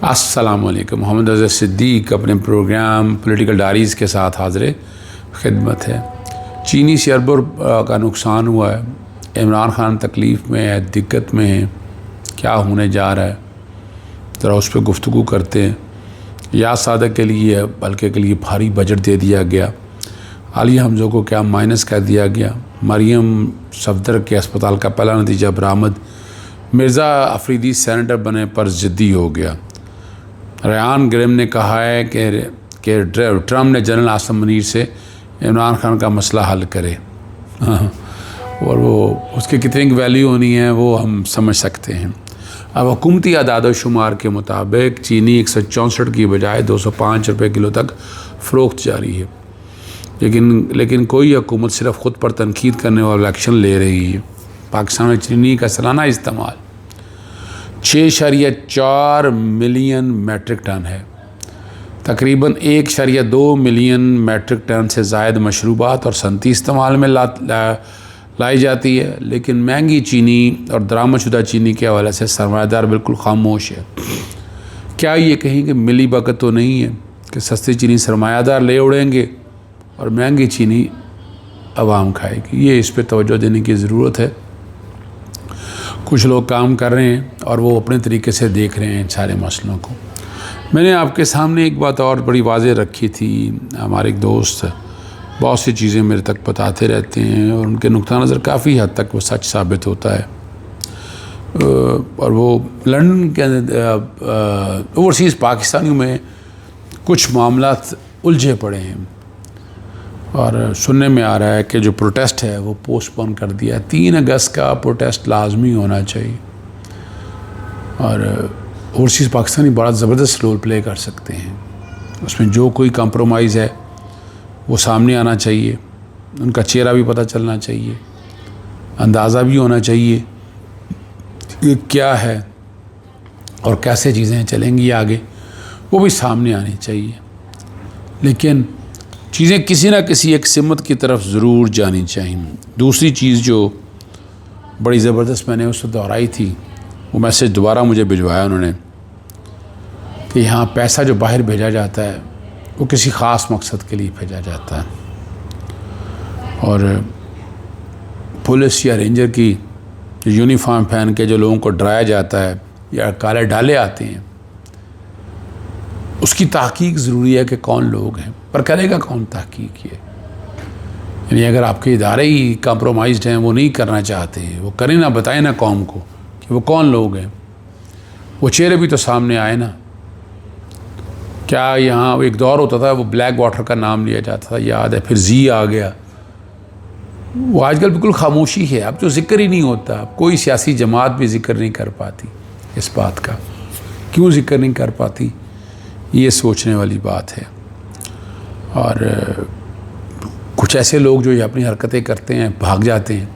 अस्सलामुअलैकुम। मोहम्मद अज़हर सिद्दीक़ अपने programme political diaries के साथ हाज़िर खिदमत है। चीनी शेयर का नुकसान हुआ है, इमरान खान तकलीफ़ में है, दिक्कत में है, क्या होने जा रहा है ज़रा उस पर गुफ्तगू करते हैं। याद सादक के लिए बल्कि के लिए भारी बजट दे दिया गया। आलिया हमज़ों को क्या माइनस कर दिया गया। मरियम सफदर के अस्पताल का पहला नतीजा बरामद। मिर्ज़ा अफरीदी सेनेटर बने पर ज़िद्दी हो गया। रेहान ग्रेम ने कहा है कि ट्रम्प ने जनरल आसिम मुनीर से इमरान खान का मसला हल करे। और वो उसकी कितनी वैल्यू होनी है वो हम समझ सकते हैं। अब हुकूमती आदाद शुमार के मुताबिक चीनी 164 की बजाय 205 रुपये किलो तक फ़रोख्त जारी है, लेकिन कोई हुकूमत सिर्फ ख़ुद पर तनकीद करने वाला एक्शन ले रही है। पाकिस्तान में चीनी का सालाना इस्तेमाल 6.4 मिलियन मैट्रिक टन है। तकरीबन 1.2 मिलियन मैट्रिक टन से ज़ायद मशरूबात और सनती इस्तेमाल में लाई जाती है, लेकिन महंगी चीनी और दरामदशुदा चीनी के हवाले से सरमायादार बिल्कुल खामोश है। क्या ये कहीं कि मिली बकत तो नहीं है कि सस्ती चीनी सरमायादार ले उड़ेंगे और महंगी चीनी आवाम खाएगी? ये इस पर तवज्जो देने की ज़रूरत है। कुछ लोग काम कर रहे हैं और वो अपने तरीके से देख रहे हैं इन सारे मसलों को। मैंने आपके सामने एक बात और बड़ी वाज़ेह रखी थी। हमारे एक दोस्त बहुत सी चीज़ें मेरे तक बताते रहते हैं और उनके नुक्ता नज़र काफ़ी हद तक वो सच साबित होता है। और वो लंदन के ओवरसीज़ पाकिस्तानियों में कुछ मामलात उलझे पड़े हैं और सुनने में आ रहा है कि जो प्रोटेस्ट है वो पोस्टपोन कर दिया। 3 अगस्त का प्रोटेस्ट लाजमी होना चाहिए और ओवरसीज़ पाकिस्तानी बड़ा ज़बरदस्त रोल प्ले कर सकते हैं। उसमें जो कोई कंप्रोमाइज़ है वो सामने आना चाहिए, उनका चेहरा भी पता चलना चाहिए, अंदाज़ा भी होना चाहिए कि क्या है और कैसे चीज़ें चलेंगी आगे, वो भी सामने आनी चाहिए। लेकिन चीज़ें किसी ना किसी एक सिमत की तरफ ज़रूर जानी चाहिए। दूसरी चीज़ जो बड़ी ज़बरदस्त मैंने उससे दोहराई थी, वो मैसेज दोबारा मुझे भिजवाया उन्होंने कि यहाँ पैसा जो बाहर भेजा जाता है वो किसी ख़ास मकसद के लिए भेजा जाता है और पुलिस या रेंजर की जो यूनिफॉर्म पहन के जो लोगों को डराया जाता है या काले डाले आते हैं, उसकी तहकीक ज़रूरी है कि कौन लोग हैं, पर करेगा कौन तहकीक ये? यानी अगर आपके इदारे ही कॉम्प्रोमाइज़्ड हैं, वो नहीं करना चाहते हैं, वो करें ना, बताएं ना कौम को कि वो कौन लोग हैं, वो चेहरे भी तो सामने आए ना। क्या यहाँ एक दौर होता था वो ब्लैक वाटर का नाम लिया जाता था, याद है, फिर जी आ गया। वो आजकल बिल्कुल खामोशी है, अब तो जिक्र ही नहीं होता। अब कोई सियासी जमात भी जिक्र नहीं कर पाती इस बात का। क्यों जिक्र नहीं कर पाती, ये सोचने वाली बात है। और कुछ ऐसे लोग जो ये अपनी हरकतें करते हैं, भाग जाते हैं,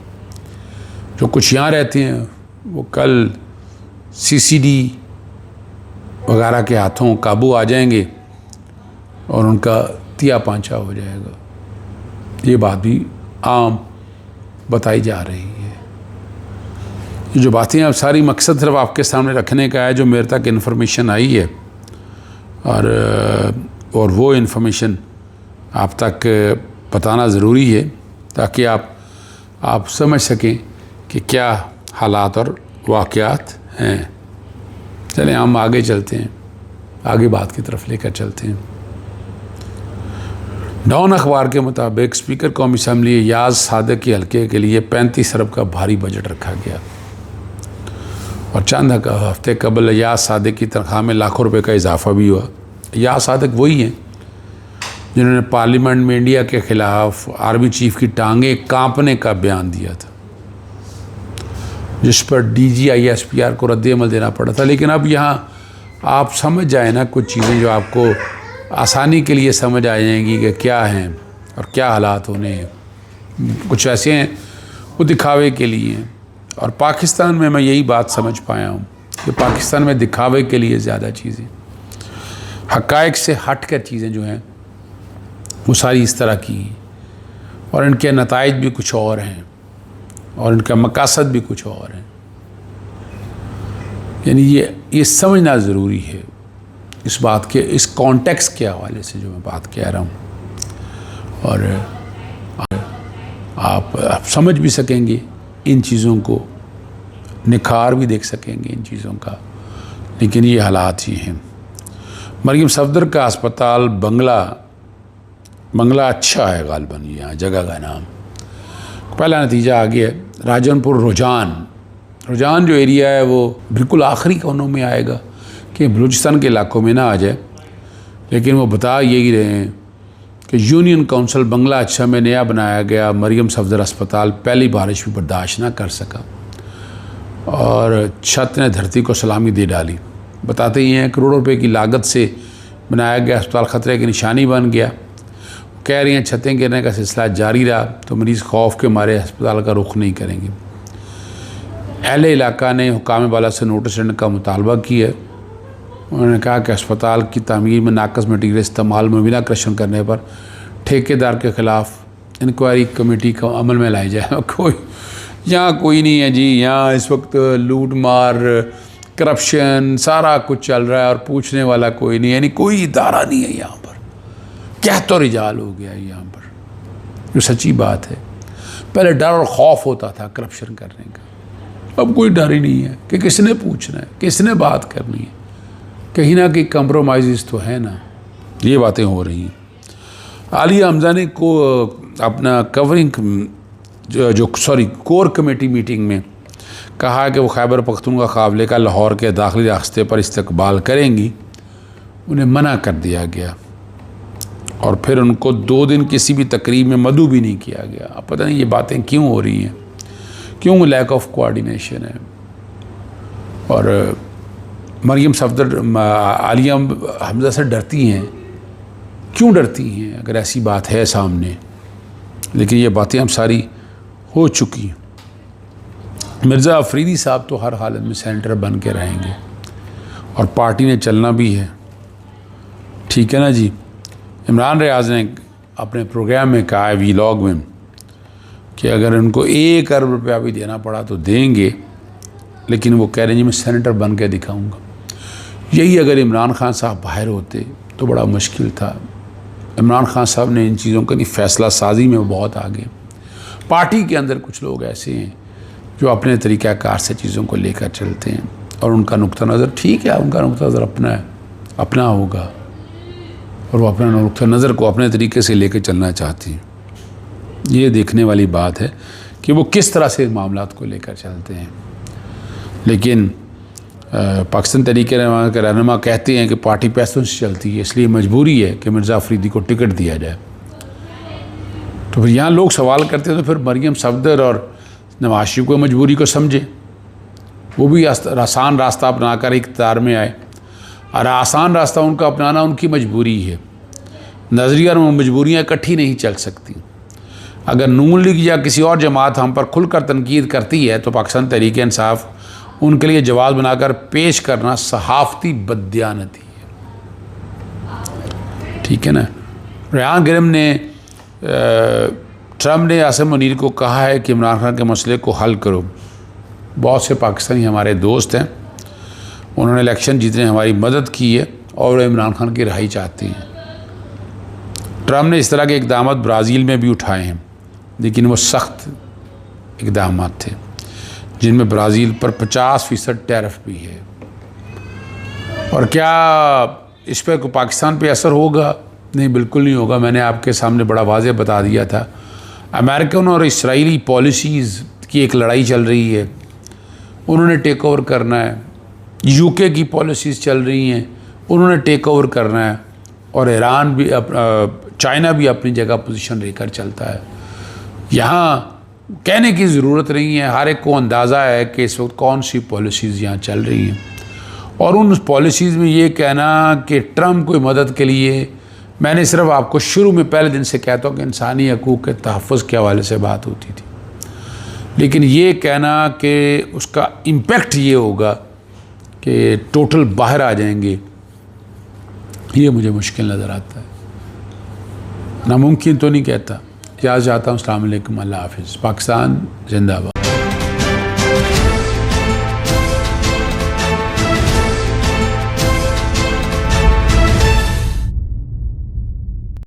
जो कुछ यहाँ रहते हैं वो कल सीसीडी वगैरह के हाथों काबू आ जाएंगे और उनका तिया पांचा हो जाएगा। ये बात भी आम बताई जा रही है। ये जो बातें अब सारी मकसद सिर्फ आपके सामने रखने का है जो मेरे तक इन्फॉर्मेशन आई है और वो इन्फॉर्मेशन आप तक बताना ज़रूरी है ताकि आप समझ सकें कि क्या हालात और वाक़यात हैं। चलें हम आगे चलते हैं, आगे बात की तरफ लेकर चलते हैं। डॉन अखबार के मुताबिक स्पीकर कौमी असम्बली याज सादक के हल्के के लिए 35 अरब का भारी बजट रखा गया और चंद हफ्ते कबल याज सादक की तनख्वाह में लाखों रुपए का इजाफा भी हुआ। याज सादक वही हैं जिन्होंने पार्लियामेंट में इंडिया के ख़िलाफ़ आर्मी चीफ की टांगें कांपने का बयान दिया था, जिस पर DGI-SPR को रद्द-ए-अमल देना पड़ा था। लेकिन अब यहाँ आप समझ जाए ना कुछ चीज़ें जो आपको आसानी के लिए समझ आ जाएंगी कि क्या हैं और क्या हालात होने हैं। कुछ ऐसे हैं वो दिखावे के लिए हैं और पाकिस्तान में मैं यही बात समझ पाया हूँ कि पाकिस्तान में दिखावे के लिए ज़्यादा चीज़ें, हक़ाइक़ से हट कर चीज़ें जो हैं वो सारी इस तरह की हैं और इनके नताइज भी कुछ और हैं और इनका मकासद भी कुछ और है। यानी ये समझना ज़रूरी है इस बात के, इस कॉन्टेक्स्ट के हवाले से जो मैं बात कह रहा हूँ, और आप समझ भी सकेंगे इन चीज़ों को, निखार भी देख सकेंगे इन चीज़ों का। लेकिन ये हालात ही हैं। मरियम सफदर का अस्पताल बंगला अच्छा है गालिबन, यहाँ जगह का नाम। पहला नतीजा आ गया। राजनपुर रुझान जो एरिया है वो बिल्कुल आखिरी कोनों में आएगा कि बलूचिस्तान के इलाकों में ना आ जाए, लेकिन वो बता यही रहे हैं कि यूनियन काउंसिल बंगला अच्छा में नया बनाया गया मरियम सफदर अस्पताल पहली बारिश भी बर्दाश्त ना कर सका और छत ने धरती को सलामी दे डाली। बताते ही हैं करोड़ों रुपए की लागत से बनाया गया अस्पताल खतरे की निशानी बन गया। कह रही हैं छतें गिरने का सिलसिला जारी रहा तो मरीज़ खौफ के मारे अस्पताल का रुख नहीं करेंगे। अहले इलाका ने हुकाम बाला से नोटिस देने का मुतालबा किया। उन्होंने कहा कि अस्पताल की तामीर में नाकस मटीरियल इस्तेमाल मुबीना करप्शन करने पर ठेकेदार के ख़िलाफ़ इंक्वायरी कमेटी को अमल में लाई जाए। यहाँ कोई नहीं है जी, यहाँ इस वक्त लूट मार करप्शन सारा कुछ चल रहा है और पूछने वाला कोई नहीं है, यानी कोई इदारा नहीं है यहाँ पर। क्या तो रिजाल हो गया है यहाँ पर, जो सच्ची बात है। पहले डर और खौफ होता था करप्शन करने का, अब कोई डर ही नहीं है कि किसने पूछना है, किसने बात करनी है। कहीं ना कहीं कंप्रोमाइज़ तो है ना, ये बातें हो रही हैं। आलिया हमजा ने को अपना कोर कमेटी मीटिंग में कहा कि वो खैबर पख्तूनख्वा काफ़िले का लाहौर के दाखिली रास्ते पर इस्तकबाल करेंगी। उन्हें मना कर दिया गया और फिर उनको 2 दिन किसी भी तकरीब में मदऊ भी नहीं किया गया। अब पता नहीं ये बातें क्यों हो रही हैं, क्यों लैक ऑफ कोऑर्डिनेशन है। और मरियम सफदर आलिया हमजा से डरती हैं, क्यों डरती हैं अगर ऐसी बात है सामने? लेकिन ये बातें अब सारी हो चुकी हैं। मिर्ज़ा अफरीदी साहब तो हर हालत में सेंटर बन के रहेंगे और पार्टी ने चलना भी है, ठीक है ना जी। इमरान रियाज ने अपने प्रोग्राम में कहा है वीलॉग में कि अगर उनको 1 अरब रुपया भी देना पड़ा तो देंगे, लेकिन वो कह रहे हैं जी मैं सेनेटर बन के दिखाऊंगा। यही अगर इमरान खान साहब बाहर होते तो बड़ा मुश्किल था। इमरान खान साहब ने इन चीज़ों की फ़ैसला साजी में बहुत आगे। पार्टी के अंदर कुछ लोग ऐसे हैं जो अपने तरीक़ाकार से चीज़ों को लेकर चलते हैं और उनका नुक्ता नज़र ठीक है, उनका नुक्ता नज़र अपना होगा और वो अपना नुक्ता नज़र को अपने तरीके से लेकर चलना चाहती हैं। ये देखने वाली बात है कि वो किस तरह से मामलात को लेकर चलते हैं। लेकिन पाकिस्तान तहरीक के रहनुमा कहते हैं कि पार्टी पैसों से चलती है, इसलिए मजबूरी है कि मिर्ज़ा अफरीदी को टिकट दिया जाए। तो फिर यहाँ लोग सवाल करते हैं तो फिर मरियम सफदर और नवाज शरीफ को मजबूरी को समझे, वो भी आसान रास्ता अपनाकर इक़्तिदार में आए और आसान रास्ता उनका अपनाना उनकी मजबूरी है। नज़रिया और मजबूरियाँ इकट्ठी नहीं चल सकती। अगर नून लीग या किसी और जमात हम पर खुलकर तनकीद करती है तो पाकिस्तान तहरीक इंसाफ उनके लिए जवाब बनाकर पेश करना सहाफ़ती बददियानती है, ठीक है ना। रेहान गिरम ने ट्रम्प ने आसिम मुनीर को कहा है कि इमरान खान के मसले को हल करो। बहुत से पाकिस्तानी हमारे दोस्त हैं, उन्होंने इलेक्शन जीतने हमारी मदद की है और इमरान खान की रिहाई चाहती हैं। ट्रम्प ने इस तरह के इक़दाम ब्राज़ील में भी उठाए हैं, लेकिन वो सख्त इक़दाम थे जिनमें ब्राज़ील पर 50% टैरिफ भी है। और क्या इस पर को पाकिस्तान पे असर होगा? नहीं, बिल्कुल नहीं होगा। मैंने आपके सामने बड़ा वाज़ेह बता दिया था। अमेरिकन और इसराइली पॉलिसीज़ की एक लड़ाई चल रही है, उन्होंने टेक ओवर करना है। यूके की पॉलिसीज़ चल रही हैं, उन्होंने टेक ओवर करना है। और ईरान भी चाइना भी अपनी जगह पोजीशन लेकर चलता है। यहाँ कहने की ज़रूरत नहीं है, हर एक को अंदाज़ा है कि इस वक्त कौन सी पॉलिसीज़ यहाँ चल रही हैं। और उन पॉलिसीज़ में ये कहना कि ट्रम्प कोई मदद के लिए, मैंने सिर्फ आपको शुरू में पहले दिन से कहता हूँ कि इंसानी हकूक़ के तहफ़्फ़ुज़ के हवाले से बात होती थी, लेकिन ये कहना कि उसका इम्पेक्ट ये होगा कि टोटल बाहर आ जाएंगे, ये मुझे मुश्किल नज़र आता है। नामुमकिन तो नहीं कहता। इजाज़त चाहता हूँ। अस्सलाम वालेकुम, अल्लाह हाफ़िज़। पाकिस्तान जिंदाबाद।